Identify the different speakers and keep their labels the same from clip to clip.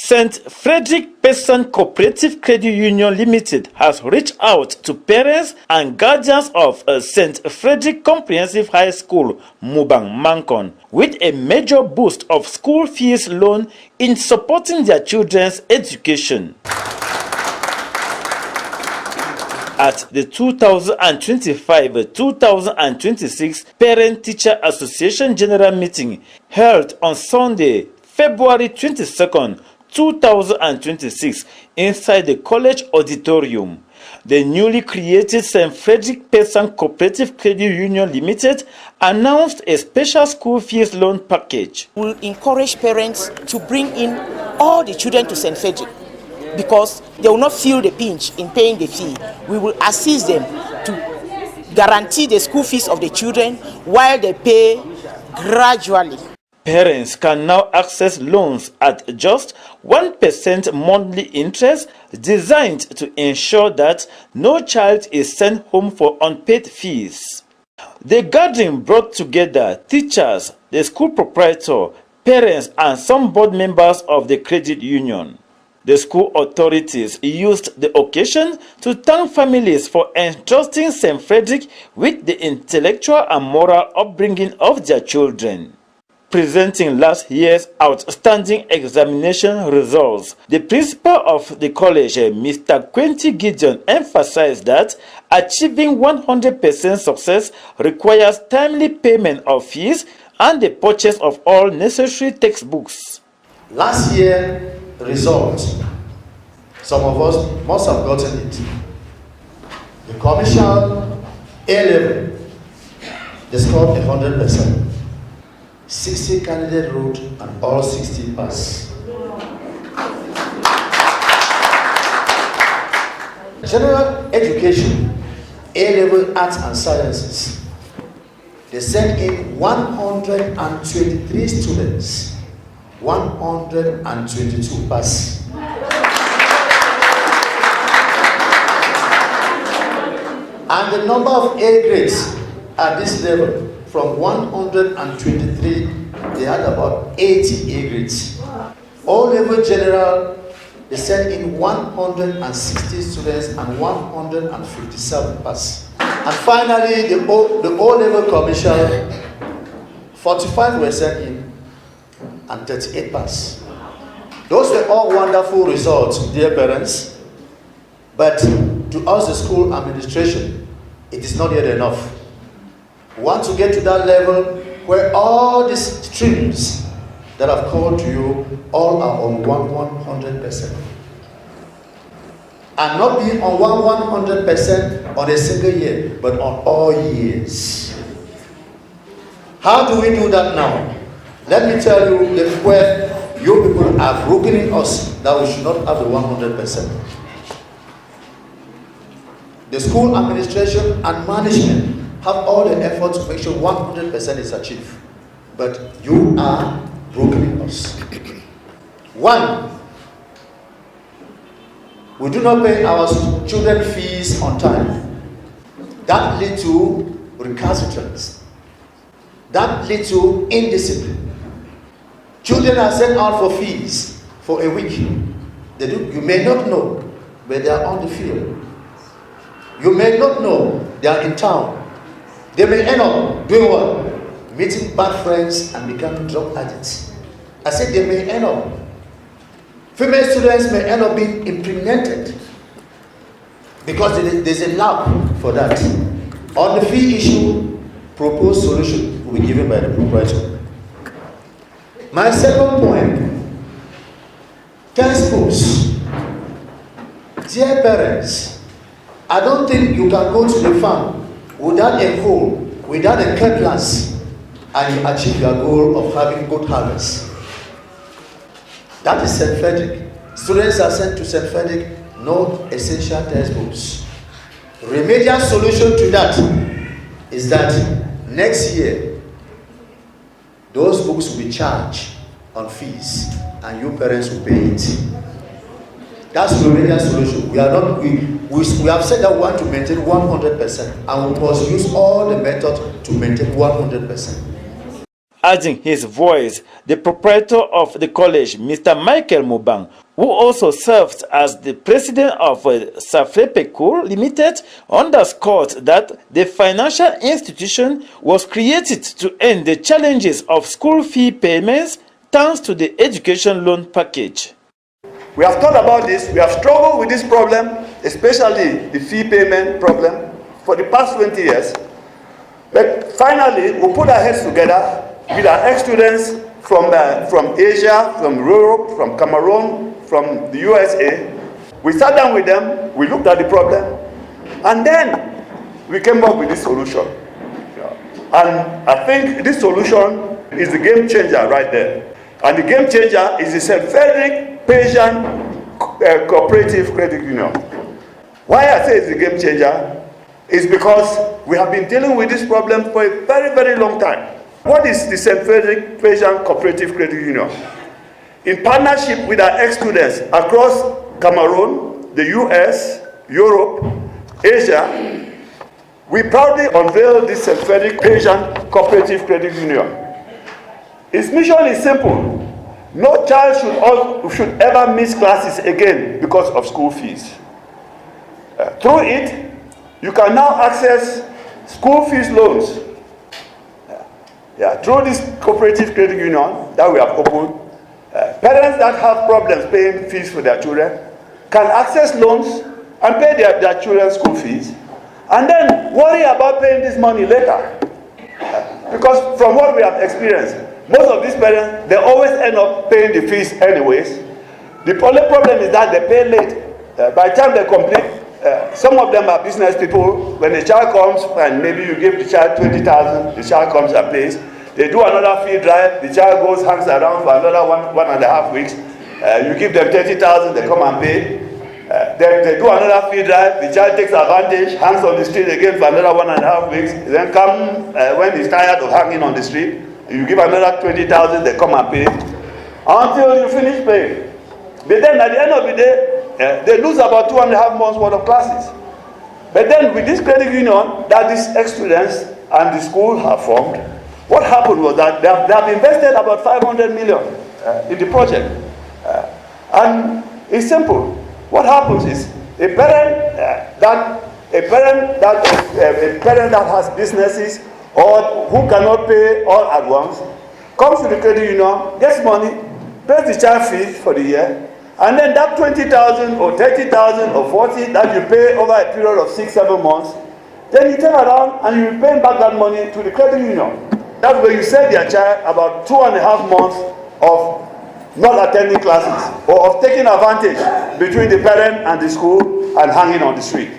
Speaker 1: St. Frederick Peasant Cooperative Credit Union Limited has reached out to parents and guardians of St. Frederick Comprehensive High School, Mubang Mankon, with a major boost of school fees loan in supporting their children's education. At the 2025-2026 Parent-Teacher Association General Meeting held on Sunday, February 22nd, 2026 inside the college auditorium, the newly created St. Frederick Peasant Cooperative Credit Union Limited announced a special school fees loan package.
Speaker 2: We will encourage parents to bring in all the children to St. Frederick because they will not feel the pinch in paying the fee. We will assist them to guarantee the school fees of the children while they pay gradually.
Speaker 1: Parents can now access loans at just 1% monthly interest, designed to ensure that no child is sent home for unpaid fees. The gathering brought together teachers, the school proprietor, parents, and some board members of the credit union. The school authorities used the occasion to thank families for entrusting St. Frederick with the intellectual and moral upbringing of their children. Presenting last year's outstanding examination results, the principal of the college, Mr. Quentin Gideon, emphasized that achieving 100% success requires timely payment of fees and the purchase of all necessary textbooks.
Speaker 3: Last year's result, some of us must have gotten it. The commercial A-level, they scored 100%. 60 candidates wrote and all 60 passed. General education, A-level arts and sciences, they sent in 123 students, 122 passed. And the number of A grades at this level, from 123, they had about 80 A grades. O-level general, they sent in 160 students and 157 passed. And finally, the O-level commercial, 45 were sent in and 38 passed. Those were all wonderful results, dear parents. But to us, the school administration, it is not yet enough. We want to get to that level where all these streams that I've called to you all are on 100%. And not being on 100% on a single year, but on all years. How do we do that now? Let me tell you where you people are brokering us that we should not have the 100%. The school administration and management have all the effort to make sure 100% is achieved. But you are brokering us. One, we do not pay our children fees on time. That leads to recalcitrance. That leads to indiscipline. Children are sent out for fees for a week. You may not know, but they are on the field. You may not know they are in town. They may end up doing what? Meeting bad friends and becoming drug addicts. I said they may end up. Female students may end up being impregnated because there's a lab for that. On the fee issue, proposed solution will be given by the proprietor. My second point, textbooks. Dear parents, I don't think you can go to the farm without a hole, without a cutlass, and you achieve your goal of having good harvest. That is St. Frederick. Students are sent to St. Frederick, no essential textbooks. Remedial solution to that is that next year, those books will be charged on fees, and you parents will pay it. That's the remedial solution. We have said that we want to maintain 100%, and we must use all the methods to maintain 100%.
Speaker 1: Adding his voice, the proprietor of the college, Mr. Michael Mubang, who also served as the president of SAFREPECCUL Limited, underscored that the financial institution was created to end the challenges of school fee payments thanks to the education loan package.
Speaker 4: We have thought about this, we have struggled with this problem, especially the fee payment problem, for the past 20 years. But finally, we put our heads together with our ex-students from Asia, from Europe, from Cameroon, from the USA. We sat down with them, we looked at the problem, and then we came up with this solution. And I think this solution is the game changer right there. And the game changer is the St. Frederick Persian Cooperative Credit Union. Why I say it's the game changer is because we have been dealing with this problem for a very, very long time. What is the St. Frederick Persian Cooperative Credit Union? In partnership with our ex-students across Cameroon, the US, Europe, Asia, we proudly unveiled this St. Frederick Persian Cooperative Credit Union. Its mission is simple. No child should ever miss classes again because of school fees. Through it, you can now access school fees loans. Through this cooperative credit union that we have opened, parents that have problems paying fees for their children can access loans and pay their children's school fees, and then worry about paying this money later. Because from what we have experienced, most of these parents, they always end up paying the fees anyways. The only problem is that they pay late. By the time they complete, some of them are business people. When the child comes and maybe you give the child 20,000, the child comes and pays. They do another field drive, the child goes, hangs around for another one and a half weeks. You give them 30,000, they come and pay. They do another field drive, the child takes advantage, hangs on the street again for another 1.5 weeks. Then come when he's tired of hanging on the street, you give another 20,000, they come and pay until you finish paying. But then at the end of the day, they lose about 2.5 months worth of classes. But then with this credit union that these ex-students and the school have formed, what happened was that they have invested about 500 million in the project. And it's simple. What happens is a parent that has businesses or who cannot pay all at once comes to the credit union, gets money, pays the child fees for the year, and then that 20,000 or 30,000 or 40 that you pay over a period of 6-7 months, then you turn around and you pay back that money to the credit union. That's where you save your child about 2.5 months of not attending classes or of taking advantage between the parent and the school and hanging on the street.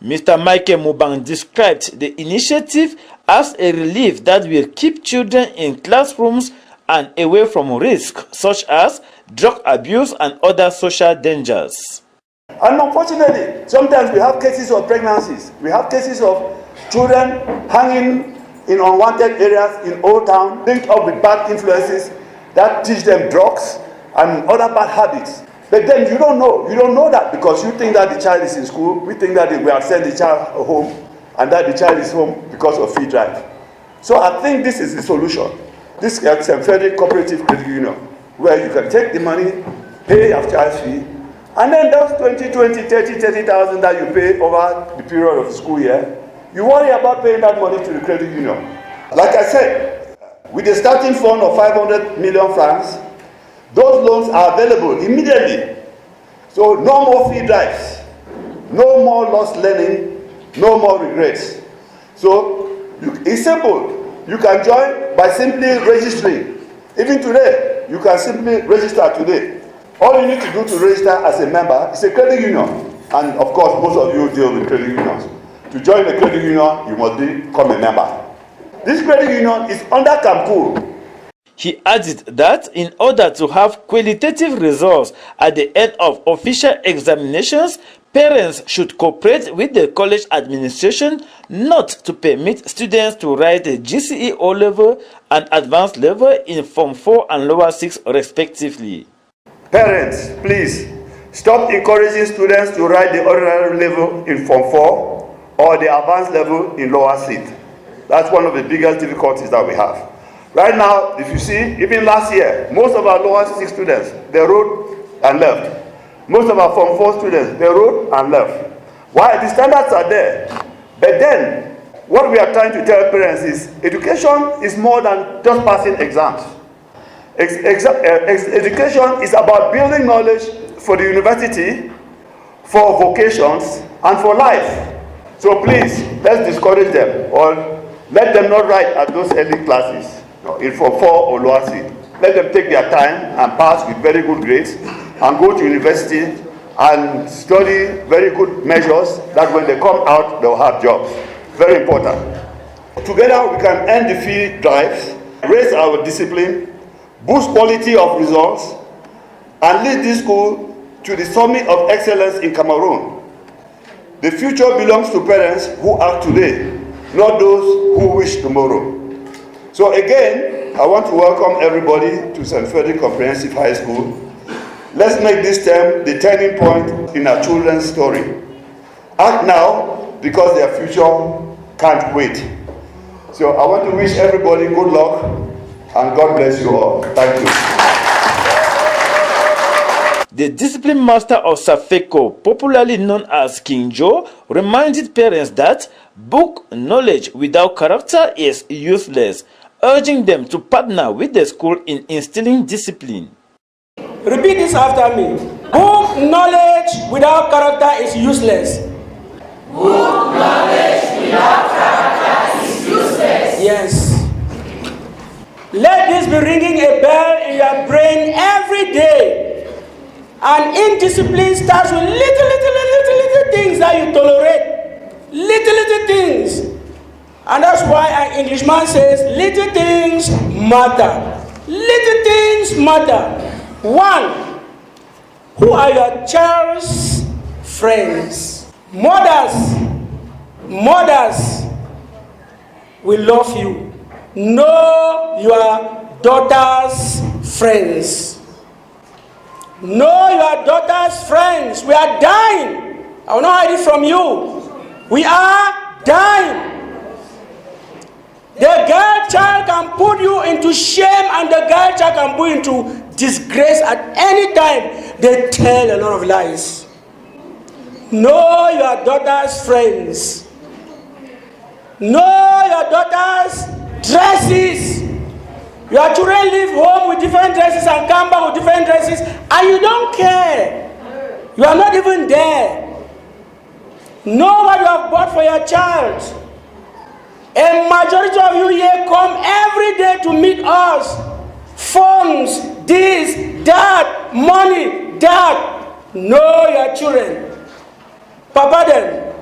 Speaker 1: Mr. Michael Mubang described the initiative as a relief that will keep children in classrooms and away from risk such as drug abuse and other social dangers.
Speaker 4: And unfortunately, sometimes we have cases of pregnancies. We have cases of children hanging in unwanted areas in Old Town, linked up with bad influences that teach them drugs and other bad habits. But then you don't know that because you think that the child is in school, we think that we have sent the child home and that the child is home because of free drive. So I think this is the solution. This is a Federal Cooperative Credit Union where you can take the money, pay your child's fee, and then those 30,000 that you pay over the period of the school year, you worry about paying that money to the credit union. Like I said, with a starting fund of 500 million francs, those loans are available immediately. So no more fee drives, no more lost learning, no more regrets. So it's simple. You can join by simply registering. Even today, you can simply register today. All you need to do to register as a member is a credit union. And of course, most of you deal with credit unions. To join a credit union, you must become a member. This credit union is under CAMCUL.
Speaker 1: He added that in order to have qualitative results at the end of official examinations, parents should cooperate with the college administration not to permit students to write a GCE O-level and advanced level in Form 4 and Lower 6 respectively.
Speaker 4: Parents, please stop encouraging students to write the ordinary level in Form 4 or the advanced level in Lower 6. That's one of the biggest difficulties that we have. Right now, if you see, even last year, most of our lower 6 students, they wrote and left. Most of our Form 4 students, they wrote and left. Why? The standards are there. But then, what we are trying to tell parents is, education is more than just passing exams. Education is about building knowledge for the university, for vocations, and for life. So please, let's discourage them, or let them not write at those early classes, in Form 4 or lower C. Let them take their time and pass with very good grades, and go to university and study very good measures that when they come out, they'll have jobs. Very important. Together, we can end the fee drives, raise our discipline, boost quality of results, and lead this school to the summit of excellence in Cameroon. The future belongs to parents who act today, not those who wish tomorrow. So again, I want to welcome everybody to St. Frederick Comprehensive High School. Let's make this term the turning point in our children's story. Act now, because their future can't wait. So I want to wish everybody good luck, and God bless you all. Thank you.
Speaker 1: The discipline master of SAFECO, popularly known as King Joe, reminded parents that book knowledge without character is useless, urging them to partner with the school in instilling discipline.
Speaker 5: Repeat this after me. Book knowledge without character is useless.
Speaker 6: Book knowledge without character is useless.
Speaker 5: Yes. Let this be ringing a bell in your brain every day. And indiscipline starts with little things that you tolerate. Little things. And that's why an Englishman says, little things matter. Little things matter. 1. Who are your child's friends? Mothers will love you. Know your daughter's friends. Know your daughter's friends. We are dying. I will not hide it from you. We are dying. The girl child can put you into shame, and the girl child can put you into disgrace at any time. They tell a lot of lies. Know your daughter's friends. Know your daughter's dresses. Your children leave home with different dresses and come back with different dresses, and you don't care. You are not even there. Know what you have bought for your child. A majority of you here come every day to meet us. Phones, this, that, money, that. Know your children. Papa them.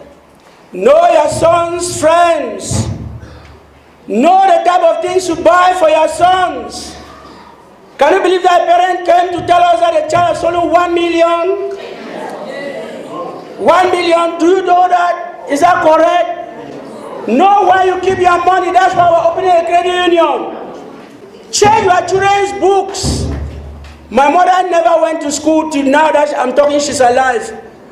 Speaker 5: Know your son's friends. Know the type of things you buy for your sons. Can you believe that a parent came to tell us that a child has stolen 1 million? 1 million, do you know that? Is that correct? Know where you keep your money. That's why we're opening a credit union. Check your children's books. My mother never went to school till now that I'm talking, she's alive.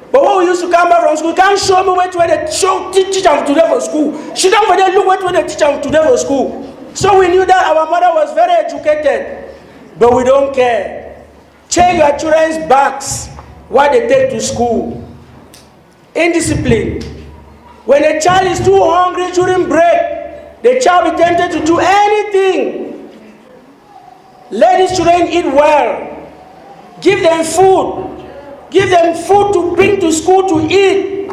Speaker 5: But when we used to come back from school, can't show me where they teach them today for school. She don't forget, look where they teach them today for school. So we knew that our mother was very educated. But we don't care. Check your children's bags, what they take to school. Indiscipline. When a child is too hungry during break, the child will be tempted to do anything. Let these children eat well. Give them food. Give them food to bring to school to eat.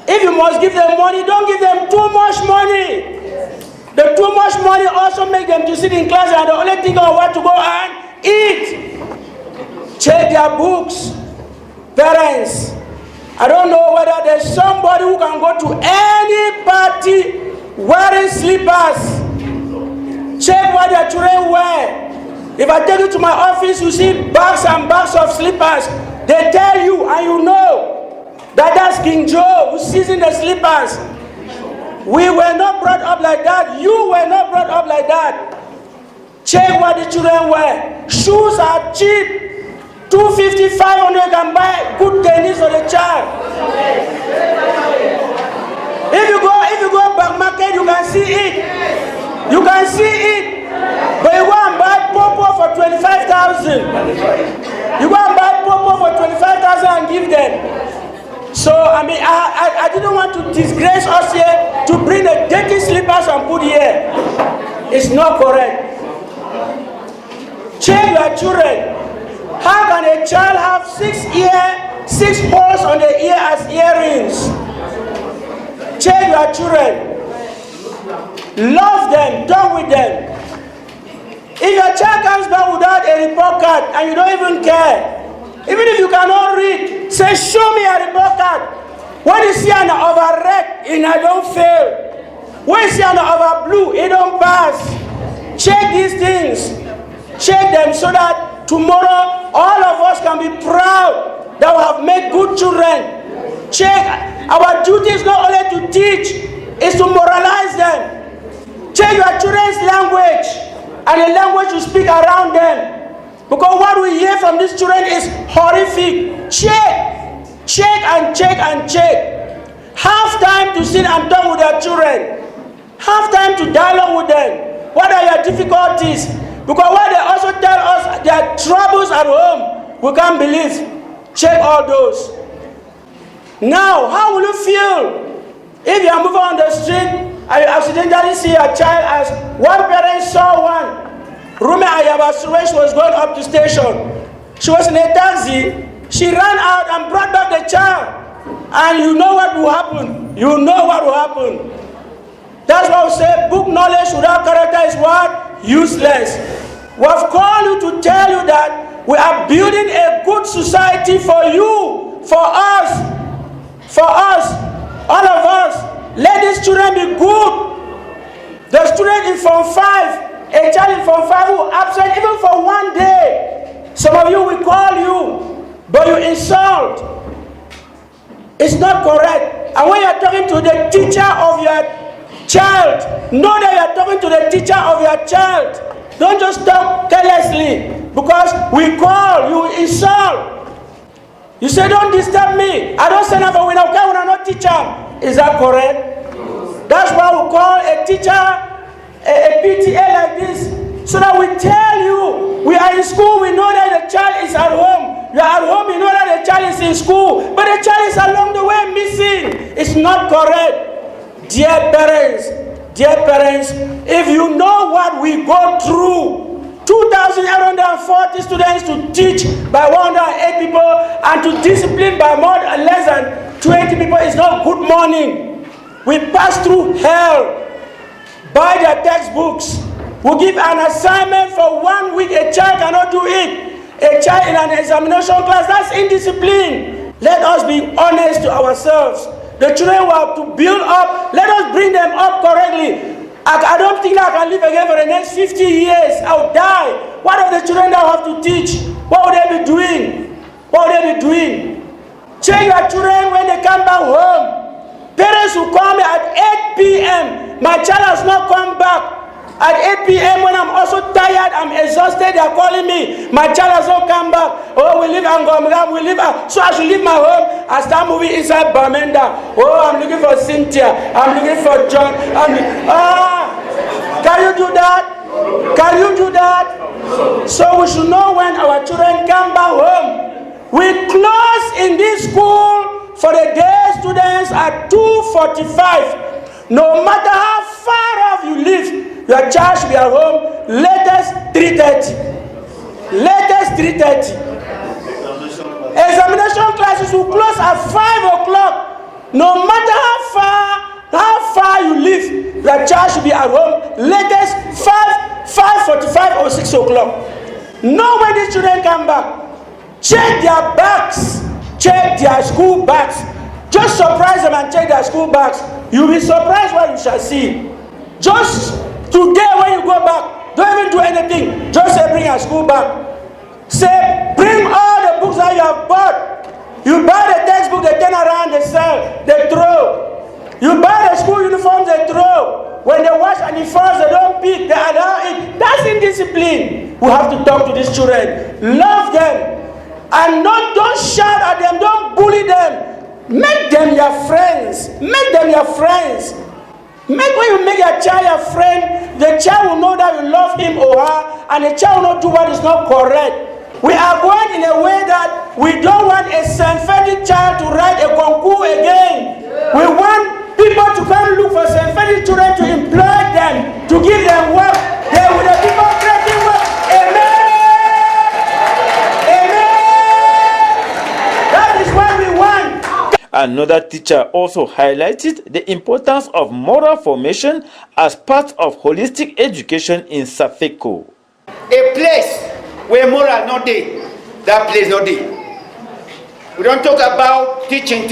Speaker 5: If you must give them money, don't give them too much money. The too much money also make them to sit in class and the only thing of what to go and eat. Check their books. Parents, I don't know whether there's somebody who can go to any party wearing slippers. Check what their children wear. If I take you to my office, you see bags and bags of slippers. They tell you, and you know, that that's King Joe who's seizing the slippers. We were not brought up like that. You were not brought up like that. Check what the children wear. Shoes are cheap. 250, 500 can buy good tennis for the child. If you go back market, you can see it. You can see it. But you go and buy popo for 25,000. You go and buy popo for 25,000 and give them. So, I mean, I didn't want to disgrace us here to bring the dirty slippers and put here. It's not correct. Check your children. How can a child have 6 holes on the ear as earrings? Check your children. Love them, talk with them. If your child comes back without a report card and you don't even care, even if you cannot read, say, show me a report card. When you see an overred, it don't fail. When you see an overblue, it don't pass. Check these things. Check them so that tomorrow all of us can be proud that we have made good children. Check. Our duty is not only to teach, it's to moralize them. Check your children's language and the language you speak around them. Because what we hear from these children is horrific. Check. Check and check and check. Have time to sit and talk with your children. Have time to dialogue with them. What are your difficulties? Because what they also tell us, their troubles at home, we can't believe. Check all those. Now, how will you feel if you are moving on the street and you accidentally see a child as one parent saw one? Rumi Ayaba's when she was going up to station. She was in a taxi. She ran out and brought back the child. And you know what will happen. You know what will happen. That's why we say book knowledge without character is what? Useless. We have called you to tell you that we are building a good society for you, for us, all of us. Let these children be good. The student in Form 5, a child in Form 5 who absent even for one day. Some of you will call you, but you insult. It's not correct. And when you're talking to the teacher of your child, know that you're talking to the teacher of your child. Don't just talk carelessly because we call, you insult. You say, don't disturb me. I don't say nothing when I not teach them. Is that correct? That's why we call a teacher, a PTA like this, so that we tell you, we are in school, we know that the child is at home. You are at home, you know that the child is in school, but the child is along the way missing. It's not correct. Dear parents, if you know what we go through, 2,840 students to teach by 108 people and to discipline by less than 20 people is not good morning. We pass through hell. Buy their textbooks. We give an assignment for 1 week. A child cannot do it. A child in an examination class, that's indiscipline. Let us be honest to ourselves. The children we have to build up, let us bring them up correctly. I don't think I can live again for the next 50 years. I'll die. What are the children that I have to teach? What will they be doing? What will they be doing? Check your children when they come back home. Parents will call me at 8 p.m. My child has not come back. At 8 p.m. when I'm also tired, I'm exhausted, they are calling me. My child has not come back. Oh, we live Angomga, we live. So I should leave my home. I start moving inside Bamenda. Oh, I'm looking for Cynthia. I'm looking for John. Can you do that? Can you do that? So we should know when our children come back home. We close in this school for the day students at 2:45. No matter how far off you live, your child should be at home latest 3:30. Latest 3:30. Examination classes will close at 5 o'clock. No matter how far you live, your child should be at home latest 5:45 or 6 o'clock. Know when these children come back. Check their bags. Check their school bags. Just surprise them and check their school bags. You'll be surprised what you shall see. Just today when you go back, don't even do anything. Just say bring your school bag. Say bring all the books that you have bought. You buy the textbook, they turn around, they sell, they throw. You buy the school uniforms, they throw. When they wash and it falls, they don't pick, they allow it. That's indiscipline. We have to talk to these children. Love them. And don't shout at them, don't bully them. Make them your friends. Make them your friends. When you make your child a friend, the child will know that you love him or her, and the child will not do what is not correct. We are going in a way that we don't want a St. Frederick child to write a concours again. We want people to come look for St. Frederick children to employ them, to give them work. They will the people creating work. Amen. That is what we want.
Speaker 1: Another teacher also highlighted the importance of moral formation as part of holistic education in SAFECO.
Speaker 7: A place where moral not there, that place not there. We don't talk about teaching.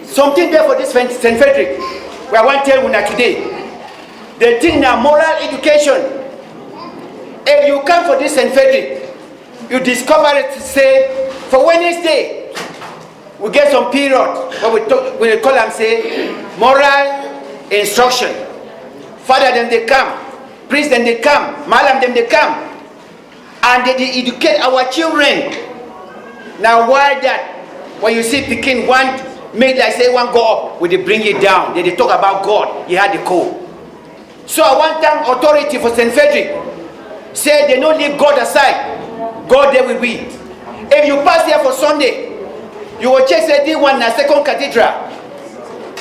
Speaker 7: Something there for this St. Frederick. We want to tell you today. The thing now, moral education. If you come for this St. Frederick, you discover it, say, for Wednesday, we get some period where we call them, say, moral instruction. Father, then they come. Priest, then they come. Malam, then they come. And they educate our children. Now, why that? When you see Pekin want, make like say one go up, when they bring it down, then they talk about God. He had the code. So I want time authority for St. Frederick. Say they don't leave God aside. God there will be. If you pass here for Sunday, you will check say this one na second cathedral.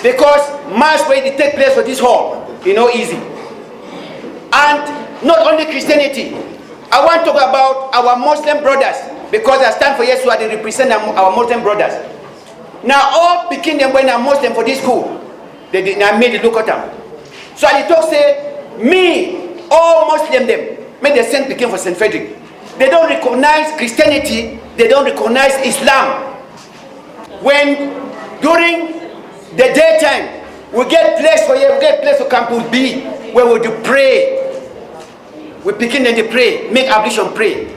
Speaker 7: Because mass where they take place for this hall, easy. And not only Christianity. I want to talk about our Muslim brothers. Because I stand for Yeshua, they represent our Muslim brothers. Now all picking them when I'm Muslim for this school, they did not made it look at them. So I talk say, me, all Muslim them, make the same picking for St. Frederick. They don't recognize Christianity, they don't recognize Islam. When during the daytime, we get place for here, we get place for Campus B, where we do pray. We begin them to pray, make ablution, pray.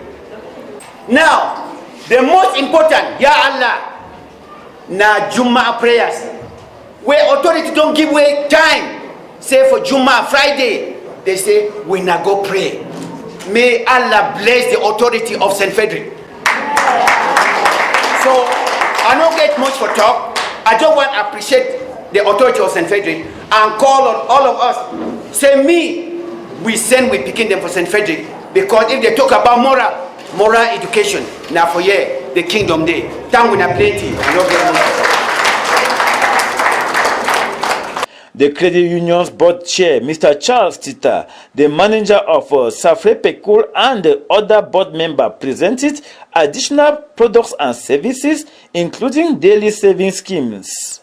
Speaker 7: Now, the most important, Ya Allah, na Juma prayers, where authority don't give away time. Say for Juma, Friday, they say, we now go pray. May Allah bless the authority of St. Frederick. So, I don't get much for talk. I just want to appreciate the authority of St. Frederick and call on all of us. Say me, we send, we picking them for St. Frederick. Because if they talk about moral education, now for here, the kingdom day. Thank we have plenty. I don't get much.
Speaker 1: The Credit Union's board chair, Mr. Charles Tita, the manager of SAFREPECCUL, and the other board member presented additional products and services, including daily saving schemes.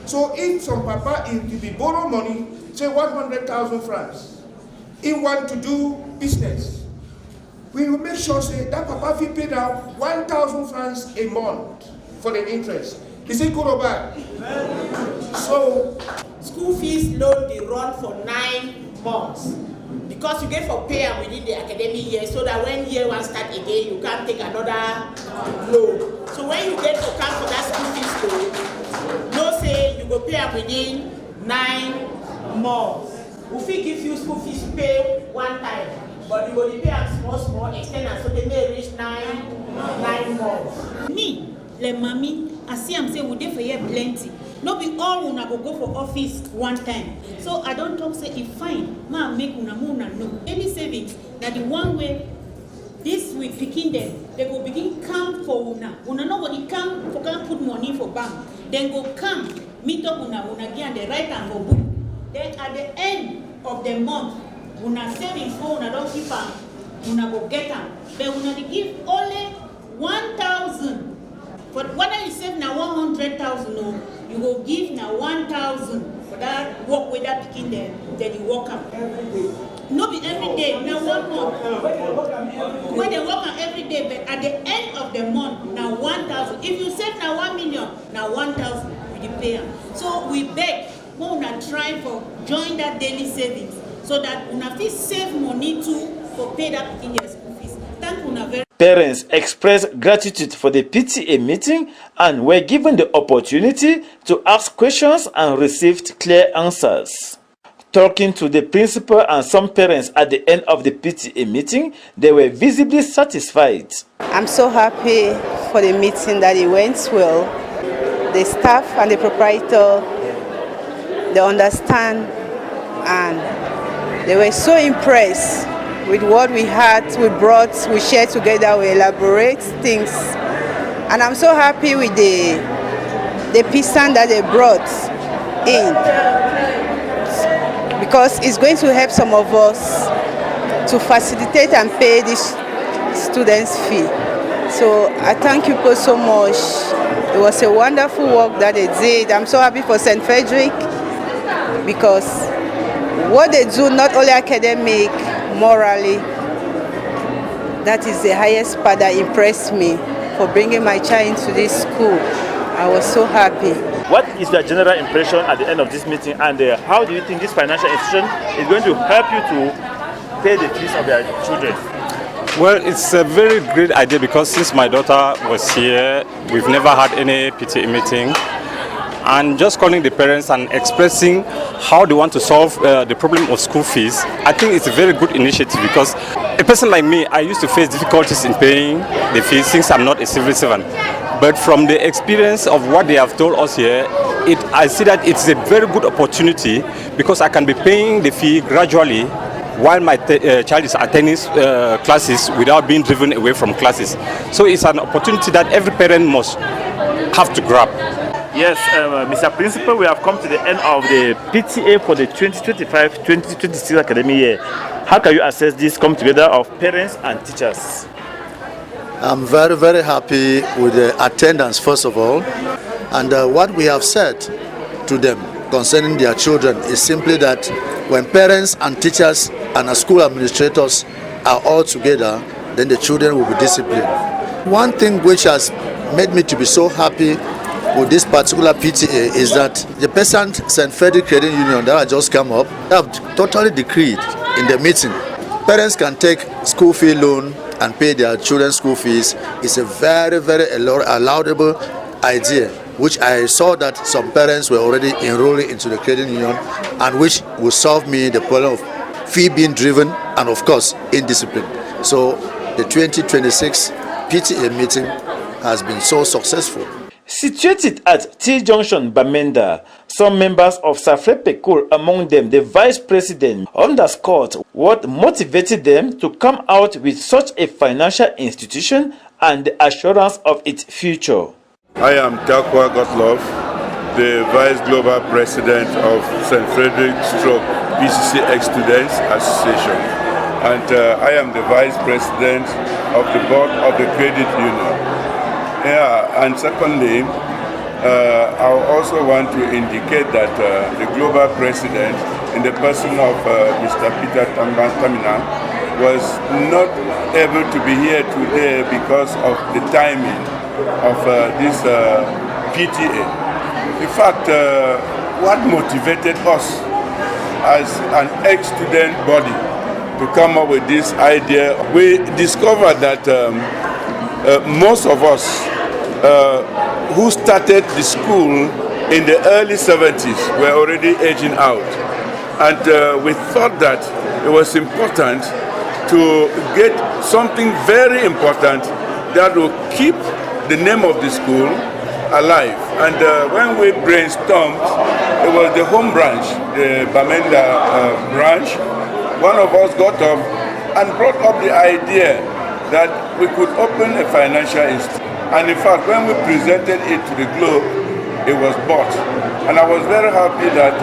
Speaker 8: So if some papa, if he borrow money, say 100,000 francs, he want to do business, we will make sure say that papa he paid out 1,000 francs a month for the interest. Is it good or bad? So
Speaker 2: school fees loan they run for 9 months because you get for pay and within the academic year, so that when year one start again you can't take another loan. So when you get to come for that school fees loan, no say you go pay am within 9 months. If we give you school fees pay one time, but you go pay am small extend am so they may reach 9 months.
Speaker 9: Me, le mami, I see am say we dey for here plenty. No be all una go for office one time. So I don't talk say if fine, ma make una no. Any savings, na the one way this week picking them, they go begin come for una. Una know what it come for can put money for bank. Then go come, meet up una get the right and go book. Then at the end of the month, una savings for una don't keep am, una go get them. Then una dey give only 1,000. But whether you save now 100,000, no, you will give now 1,000 for that work with that picking there, then you work up. Every day. No be every day, now 1 month. When they work on every day, but at the end of the month, now 1,000. If you save now 1 million, now 1,000 with the payer. So we beg, we wanna try for join that daily savings so that una fit save money too for pay that picking their school fees. Thank you very.
Speaker 1: Parents expressed gratitude for the PTA meeting and were given the opportunity to ask questions and received clear answers. Talking to the principal and some parents at the end of the PTA meeting, they were visibly satisfied.
Speaker 10: I'm so happy for the meeting that it went well. The staff and the proprietor they understand, and they were so impressed with what we had, we brought, we shared together, we elaborate things. And I'm so happy with the peace stand that they brought in, because it's going to help some of us to facilitate and pay this students' fee. So I thank you both so much. It was a wonderful work that they did. I'm so happy for St. Frederick, because what they do, not only academic, morally, that is the highest part that impressed me for bringing my child into this school. I was so happy.
Speaker 1: What is your general impression at the end of this meeting, and how do you think this financial institution is going to help you to pay the fees of your children?
Speaker 11: Well, it's a very great idea, because since my daughter was here, we've never had any PTA meeting. And just calling the parents and expressing how they want to solve the problem of school fees, I think it's a very good initiative, because a person like me, I used to face difficulties in paying the fees since I'm not a civil servant. But from the experience of what they have told us here, I see that it's a very good opportunity, because I can be paying the fee gradually while my child is attending classes without being driven away from classes. So it's an opportunity that every parent must have to grab.
Speaker 1: Yes, Mr. Principal, we have come to the end of the PTA for the 2025-2026 academic year. How can you assess this come together of parents and teachers?
Speaker 3: I'm very, very happy with the attendance, first of all. And what we have said to them concerning their children is simply that when parents and teachers and school administrators are all together, then the children will be disciplined. One thing which has made me to be so happy with this particular PTA is that the Peasant St. Frederick Credit Union that has just come up have totally decreed in the meeting. Parents can take school fee loan and pay their children's school fees. It's a very, very allowable idea, which I saw that some parents were already enrolling into the credit union, and which will solve me the problem of fee being driven and, of course, indiscipline. So the 2026 PTA meeting has been so successful.
Speaker 1: Situated at T Junction, Bamenda, some members of SAFREPECCUL, among them the Vice President, underscored what motivated them to come out with such a financial institution and the assurance of its future.
Speaker 12: I am Takwa Gottlof, the Vice Global President of St. Frederick PCC Ex-Students Association, and I am the Vice President of the Board of the Credit Union. Yeah, and secondly, I also want to indicate that the Global President, in the person of Mr. Peter Tamina, was not able to be here today because of the timing of this PTA. In fact, what motivated us as an ex-student body to come up with this idea, we discovered that most of us who started the school in the early 70s were already aging out. And we thought that it was important to get something very important that will keep the name of the school alive. And when we brainstormed, it was the home branch, the Bamenda branch. One of us got up and brought up the idea that we could open a financial institution. And in fact, when we presented it to the Globe, it was bought. And I was very happy that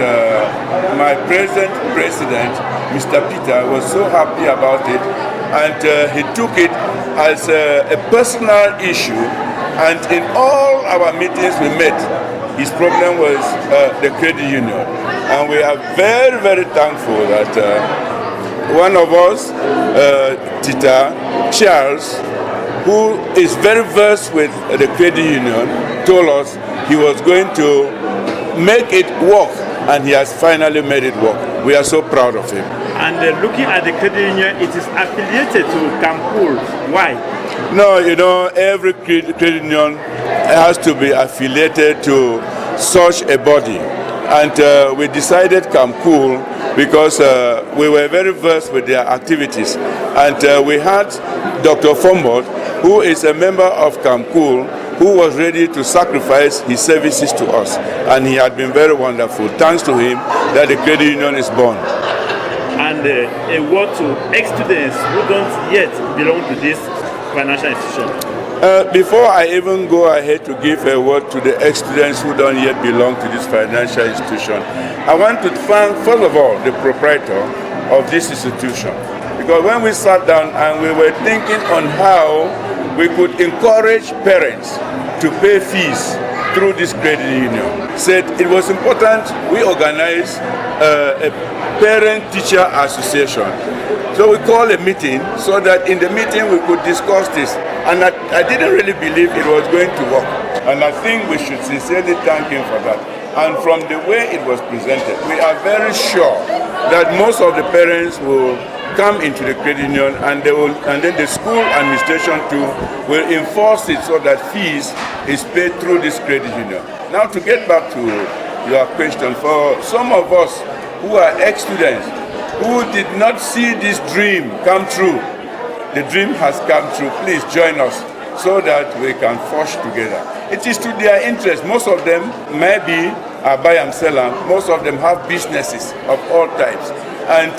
Speaker 12: my present president, Mr. Peter, was so happy about it. And he took it as a personal issue. And in all our meetings we met, his problem was the credit union. And we are very, very thankful that one of us, Tita Charles, who is very versed with the credit union, told us he was going to make it work, and he has finally made it work. We are so proud of him.
Speaker 1: And looking at the credit union, it is affiliated to CAMPOOL. Why?
Speaker 12: No, you know, every credit union has to be affiliated to such a body. And we decided CAMPOOL because we were very versed with their activities. And we had Dr. Fombot, who is a member of CAMPOOL, who was ready to sacrifice his services to us. And he had been very wonderful. Thanks to him that the credit union is born.
Speaker 1: And a word to ex-students who don't yet belong to this financial institution.
Speaker 12: Before I even go ahead to give a word to the ex-students who don't yet belong to this financial institution, I want to thank, first of all, the proprietor of this institution. Because when we sat down and we were thinking on how we could encourage parents to pay fees through this credit union, said it was important we organize a parent-teacher association. So we called a meeting so that in the meeting we could discuss this. And I didn't really believe it was going to work. And I think we should sincerely thank him for that. And from the way it was presented, we are very sure that most of the parents will come into the credit union, and then the school administration too will enforce it so that fees is paid through this credit union. Now, to get back to your question, for some of us who are ex-students who did not see this dream come true, the dream has come true. Please join us so that we can forge together. It is to their interest. Most of them maybe are buy and sell, and most of them have businesses of all types. And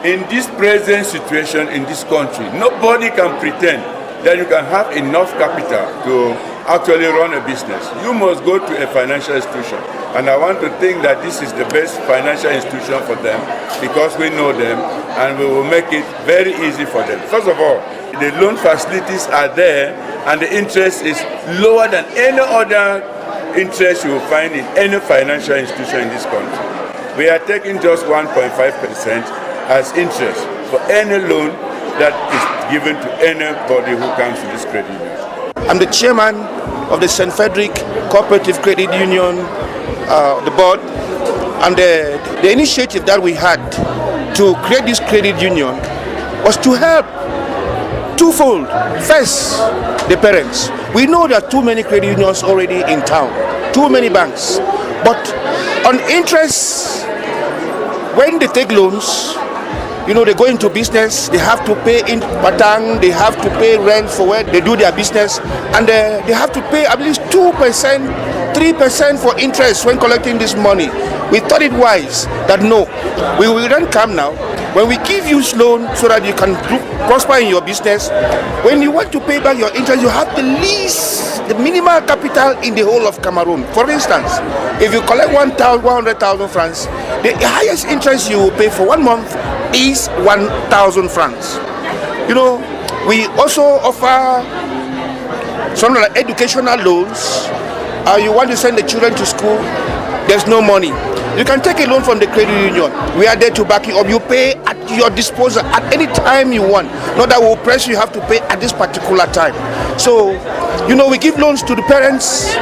Speaker 12: in this present situation in this country, nobody can pretend that you can have enough capital to actually run a business. You must go to a financial institution. And I want to think that this is the best financial institution for them because we know them and we will make it very easy for them. First of all, the loan facilities are there and the interest is lower than any other interest you will find in any financial institution in this country. We are taking just 1.5% as interest for any loan that is given to anybody who comes to this credit union.
Speaker 13: I'm the chairman of the St. Frederick Cooperative Credit Union, the board, and the initiative that we had to create this credit union was to help twofold. First, the parents. We know there are too many credit unions already in town, too many banks, but on interest, when they take loans, you know, they go into business, they have to pay in patang, they have to pay rent for where they do their business, and they have to pay at least 2%, 3% for interest when collecting this money. We thought it wise that no, we will then come now. When we give you loan so that you can prosper in your business, when you want to pay back your interest, you have the minimal capital in the whole of Cameroon. For instance, if you collect 100,000 francs, the highest interest you will pay for 1 month is 1,000 francs. You know, we also offer some like educational loans. You want to send the children to school, there's no money. You can take a loan from the credit union. We are there to back you up. You pay at your disposal at any time you want. Not that we'll press you have to pay at this particular time. So, you know, we give loans to the parents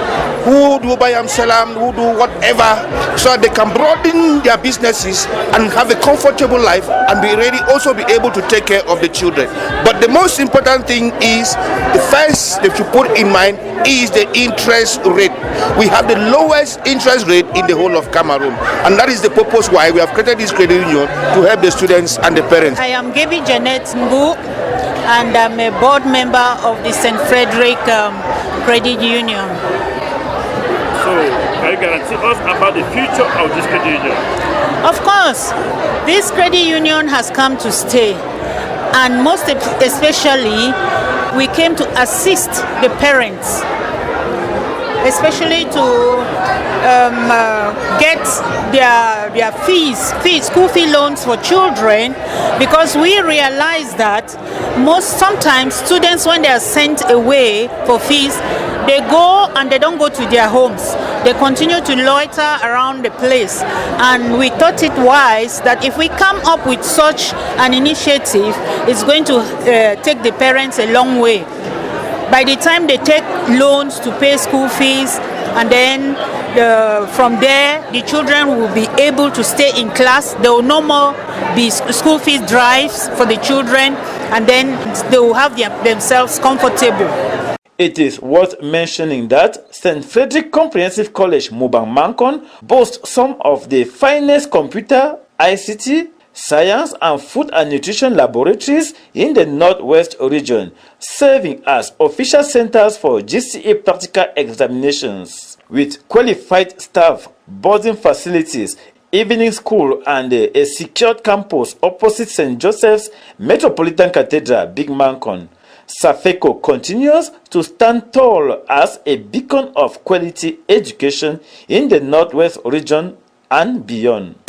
Speaker 13: who do buy and sell, who do whatever, so that they can broaden their businesses and have a comfortable life and be ready also be able to take care of the children. But the most important thing is, the first that you put in mind is the interest rate. We have the lowest interest rate in the whole of Cameroon, and that is the purpose why we have created this credit union to help the students and the parents.
Speaker 9: I am Gaby Janet Mbu, and I'm a board member of the St. Frederick Credit Union.
Speaker 1: So, can you guarantee us about the future of this credit union?
Speaker 9: Of course, this credit union has come to stay, and most especially, we came to assist the parents, especially to get their school fee loans for children, because we realize that sometimes students, when they are sent away for fees, they go and they don't go to their homes. They continue to loiter around the place, and we thought it wise that if we come up with such an initiative, it's going to take the parents a long way. By the time they take loans to pay school fees, and then from there the children will be able to stay in class. There will no more be school fees drives for the children, and then they will have themselves comfortable.
Speaker 1: It is worth mentioning that St. Frederick Comprehensive College Mubang Mankon boasts some of the finest computer, ICT, science and food and nutrition laboratories in the Northwest region, serving as official centers for GCE practical examinations. With qualified staff, boarding facilities, evening school, and a secured campus opposite St. Joseph's Metropolitan Cathedral, Big Mancon, SAFECO continues to stand tall as a beacon of quality education in the Northwest region and beyond.